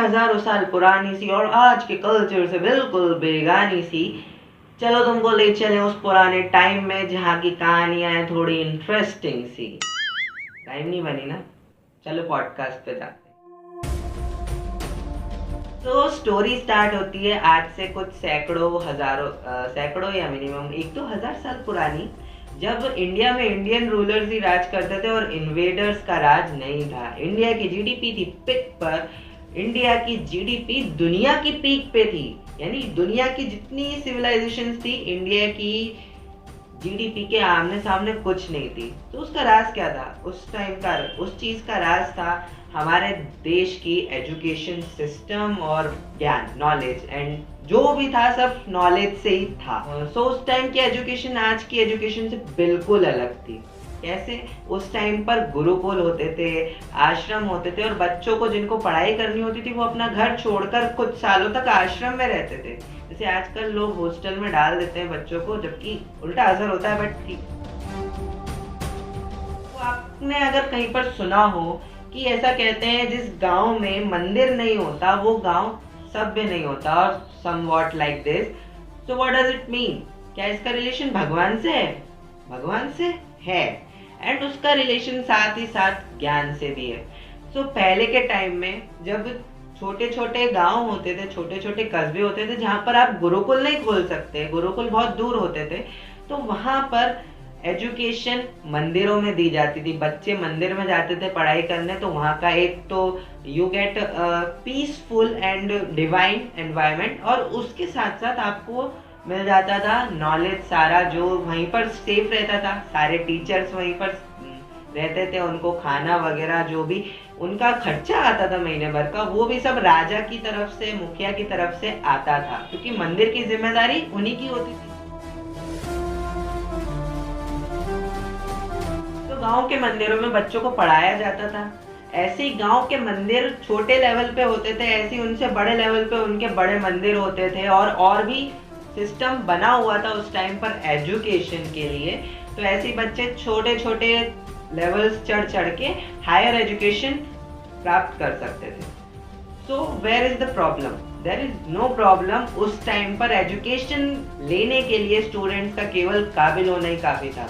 हजारों साल पुरानी सी और आज के कल्चर से बिल्कुल बेगानी सी। चलो तुमको ले चले उस पुराने टाइम में जहाँ की कहानियां हैं थोड़ी इंटरेस्टिंग सी। टाइम नहीं बनी ना, चलो पॉडकास्ट पे जाते हैं। तो स्टोरी स्टार्ट होती है आज से कुछ सैकड़ों या मिनिमम 1-2 हजार साल पुरानी, जब इंडिया में इंडियन रूलर्स ही राज करते थे और इन्वेडर्स का राज नहीं था। इंडिया की जीडीपी थी पिक पर। इंडिया की जीडीपी दुनिया की पीक पे थी, यानी दुनिया की जितनी सिविलाइजेशन थी इंडिया की जीडीपी के आमने सामने कुछ नहीं थी। तो उसका राज क्या था उस टाइम का? उस चीज का राज था हमारे देश की एजुकेशन सिस्टम और ज्ञान, नॉलेज, एंड जो भी था सब नॉलेज से ही था। सो उस टाइम की एजुकेशन आज की एजुकेशन से बिल्कुल अलग थी। कैसे? उस टाइम पर गुरुकुल होते थे, आश्रम होते थे और बच्चों को जिनको पढ़ाई करनी होती थी वो अपना घर छोड़कर कुछ सालों तक आश्रम में रहते थे। जैसे आजकल लोग हॉस्टल में डाल देते हैं बच्चों को, जबकि उल्टा असर होता है। बट ठीक, तो आपने अगर कहीं पर सुना हो कि ऐसा कहते हैं जिस गांव में मंदिर नहीं होता वो गांव सभ्य नहीं होता, और somewhat like this. So what does it mean? क्या इसका रिलेशन भगवान से है? भगवान से है, एंड उसका रिलेशन साथ ही साथ ज्ञान से भी है। सो पहले के टाइम में जब छोटे छोटे गांव होते थे, छोटे छोटे कस्बे होते थे जहां पर आप गुरुकुल नहीं खोल सकते, गुरुकुल बहुत दूर होते थे, तो वहां पर एजुकेशन मंदिरों में दी जाती थी। बच्चे मंदिर में जाते थे पढ़ाई करने, तो वहाँ का एक तो you get peaceful and divine environment, और उसके साथ साथ आपको मिल जाता था नॉलेज सारा जो वहीं पर सेफ रहता था। सारे टीचर्स वहीं पर रहते थे, उनको खाना वगैरह जो भी उनका खर्चा आता था महीने भर का, वो भी सब राजा की तरफ से, मुखिया की तरफ से आता था, क्योंकि मंदिर की जिम्मेदारी उन्हीं की होती थी। गांव के मंदिरों में बच्चों को पढ़ाया जाता था। ऐसे ही गांव के मंदिर छोटे लेवल पे होते थे, ऐसे ही उनसे बड़े लेवल पे उनके बड़े मंदिर होते थे, और भी सिस्टम बना हुआ था उस टाइम पर एजुकेशन के लिए। तो ऐसे ही बच्चे छोटे छोटे लेवल्स चढ़ चढ़ के हायर एजुकेशन प्राप्त कर सकते थे। So where is the problem? There is no problem. उस टाइम पर एजुकेशन लेने के लिए स्टूडेंट्स का केवल काबिल होना ही काफी था।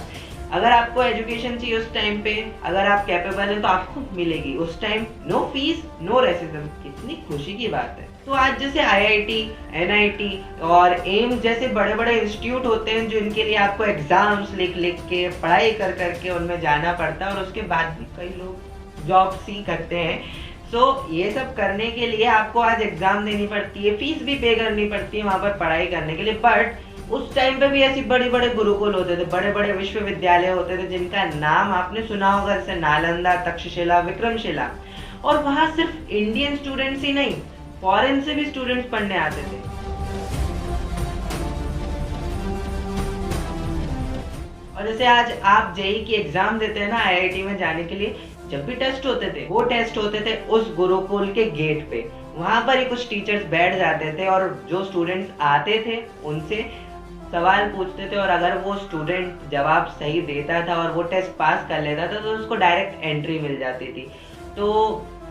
अगर आपको एजुकेशन चाहिए उस टाइम पे, अगर आप कैपेबल हैं तो आपको मिलेगी उस time. No fees, no racism. कितनी खुशी की बात है। तो आज जैसे आईआईटी, एनआईटी और एम्स जैसे बड़े बड़े इंस्टीट्यूट होते हैं जो इनके लिए आपको एग्जाम्स लिख लिख के, पढ़ाई कर करके उनमें जाना पड़ता है, और उसके बाद भी कई लोग जॉब्स ही करते हैं। सो ये सब करने के लिए आपको आज एग्जाम देनी पड़ती है, फीस भी पे करनी पड़ती है वहाँ पर पढ़ाई करने के लिए। बट उस टाइम पे भी ऐसी बड़े बड़े गुरुकुल होते थे, बड़े बड़े विश्वविद्यालय होते थे जिनका नाम आपने सुना होगा, जैसे नालंदा, तक्षशिला, विक्रमशिला। और वहां सिर्फ इंडियन स्टूडेंट्स ही नहीं, फॉरेन से भी स्टूडेंट्स पढ़ने आते थे। और जैसे आज आप जेईई की एग्जाम देते हैं ना आईआईटी में जाने के लिए, जब भी टेस्ट होते थे वो टेस्ट होते थे उस गुरुकुल के गेट पे। वहां पर ही कुछ टीचर्स बैठ जाते थे और जो स्टूडेंट्स आते थे उनसे सवाल पूछते थे, और अगर वो स्टूडेंट जवाब सही देता था और वो टेस्ट पास कर लेता था तो उसको डायरेक्ट एंट्री मिल जाती थी। तो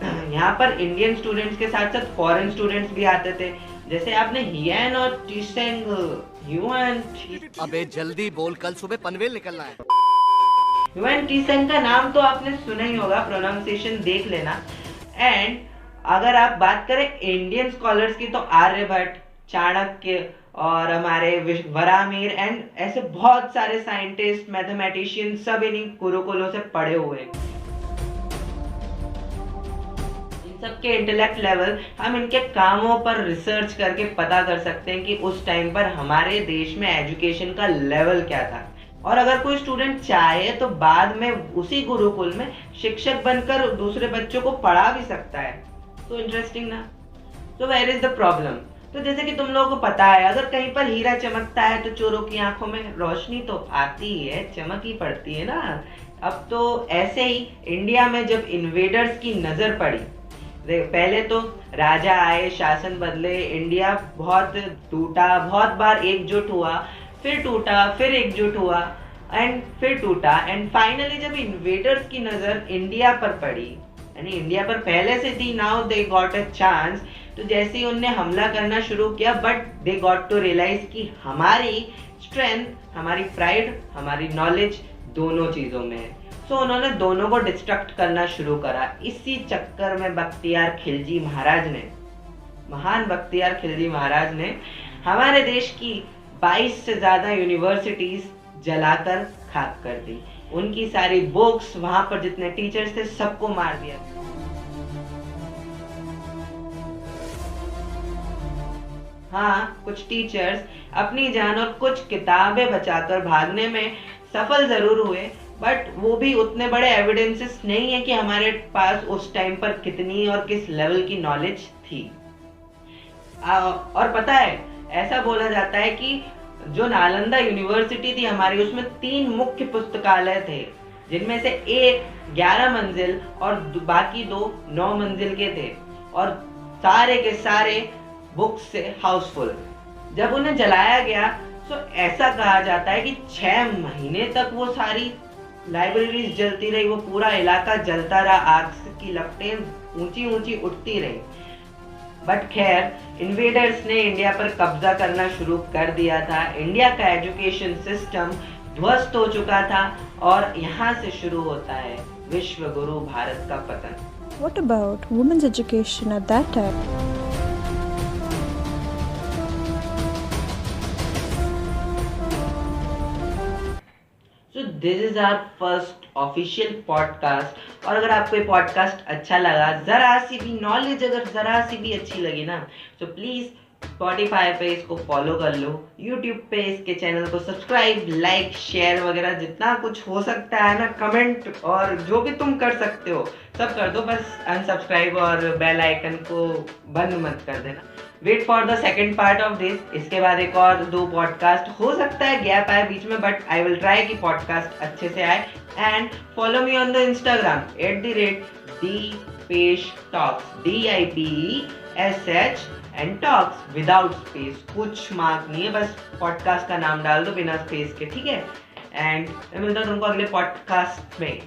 यहाँ पर इंडियन स्टूडेंट्स के साथ साथ फॉरेन स्टूडेंट्स भी आते थे। जैसे आपने हियन और टीसेंग, अबे जल्दी बोल, कल सुबह पनवेल निकलना है। ह्यूएन टीसेंग का नाम तो आपने सुना ही होगा, प्रोनाउंसिएशन देख लेना। एंड अगर आप बात करें इंडियन स्कॉलर्स की तो आर्यभट्ट, चाणक्य और हमारे वराहमिहिर एंड ऐसे बहुत सारे साइंटिस्ट, मैथमेटिशियन सब इन्हीं गुरुकुलों से पढ़े हुए हैं। इन सबके इंटेलेक्ट लेवल हम इनके कामों पर रिसर्च करके पता कर सकते हैं कि उस टाइम पर हमारे देश में एजुकेशन का लेवल क्या था। और अगर कोई स्टूडेंट चाहे तो बाद में उसी गुरुकुल में शिक्षक बनकर दूसरे बच्चों को पढ़ा भी सकता है। तो इंटरेस्टिंग ना? तो वेयर इज द प्रॉब्लम? तो जैसे कि तुम लोगों को पता है, अगर कहीं पर हीरा चमकता है तो चोरों की आंखों में रोशनी तो आती ही है, चमक ही पड़ती है ना। अब तो ऐसे ही इंडिया में जब इन्वेडर्स की नजर पड़ी, पहले तो राजा आए, शासन बदले, इंडिया बहुत टूटा, बहुत बार एकजुट हुआ, फिर टूटा, फिर एकजुट हुआ, एंड फिर टूटा, एंड फाइनली जब इन्वेडर्स की नजर इंडिया पर पड़ी यानी इंडिया पर पहले से थी, now they got a chance. तो जैसे ही उनने हमला करना शुरू किया, but they got to realize कि हमारी स्ट्रेंथ, हमारी प्राइड, हमारी नॉलेज दोनों चीज़ों में है। सो उन्होंने दोनों को डिस्ट्रक्ट करना शुरू करा। इसी चक्कर में बख्तियार खिलजी महाराज ने, महान बख्तियार खिलजी महाराज ने हमारे देश की 22 से ज़्यादा यूनिवर्सिटीज़ जलाकर खाक कर दी। उनकी सारी बुक्स, वहाँ पर जितने टीचर्स थे, सबको मार दिया। हाँ, कुछ टीचर्स अपनी जान और कुछ किताबें बचाकर भागने में सफल जरूर हुए, बट वो भी उतने बड़े एविडेंसेस नहीं है कि हमारे पास उस टाइम पर कितनी और किस लेवल की नॉलेज थी। और पता है, ऐसा बोला जाता है कि जो नालंदा यूनिवर्सिटी थी हमारी, उसमें 3 मुख्य पुस्तकालय थे, जिनमें से एक 11 मंजिल और बाकी 2 9 मंजिल के थे, और सारे के सारे बुक्स से हाउसफुल। जब उन्हें जलाया गया तो ऐसा कहा जाता है कि 6 महीने तक वो सारी लाइब्रेरीज जलती रही, वो पूरा इलाका जलता रहा, आग की लपटें ऊंची ऊंची उठती रही। बट खैर, इन्वेडर्स ने इंडिया पर कब्जा करना शुरू कर दिया था। इंडिया का एजुकेशन सिस्टम ध्वस्त हो चुका था, और यहाँ से शुरू होता है विश्व गुरु भारत का पतन। What about women's education at that time? So this is our first official podcast। और अगर आपको ये पॉडकास्ट अच्छा लगा, जरा सी भी नॉलेज अगर जरा सी भी अच्छी लगी ना, तो प्लीज स्पॉटिफाई पे इसको फॉलो कर लो, यूट्यूब पे इसके चैनल को सब्सक्राइब, लाइक, शेयर वगैरह जितना कुछ हो सकता है ना, कमेंट और जो भी तुम कर सकते हो सब कर दो। बस अनसब्सक्राइब और बेल आइकन को बंद मत कर देना। Wait for the second part of this. इसके बाद एक और 2 पॉडकास्ट, हो सकता है गैप आए बीच में, बट आई विल ट्राई कि पॉडकास्ट अच्छे से आए। And follow me on the Instagram @DPeshTalks, DIPESH and talks without space, कुछ मार्क नहीं है, बस पॉडकास्ट का नाम डाल दो बिना स्पेस के, ठीक है। एंड मैं मिलता हूँ तुमको अगले पॉडकास्ट में।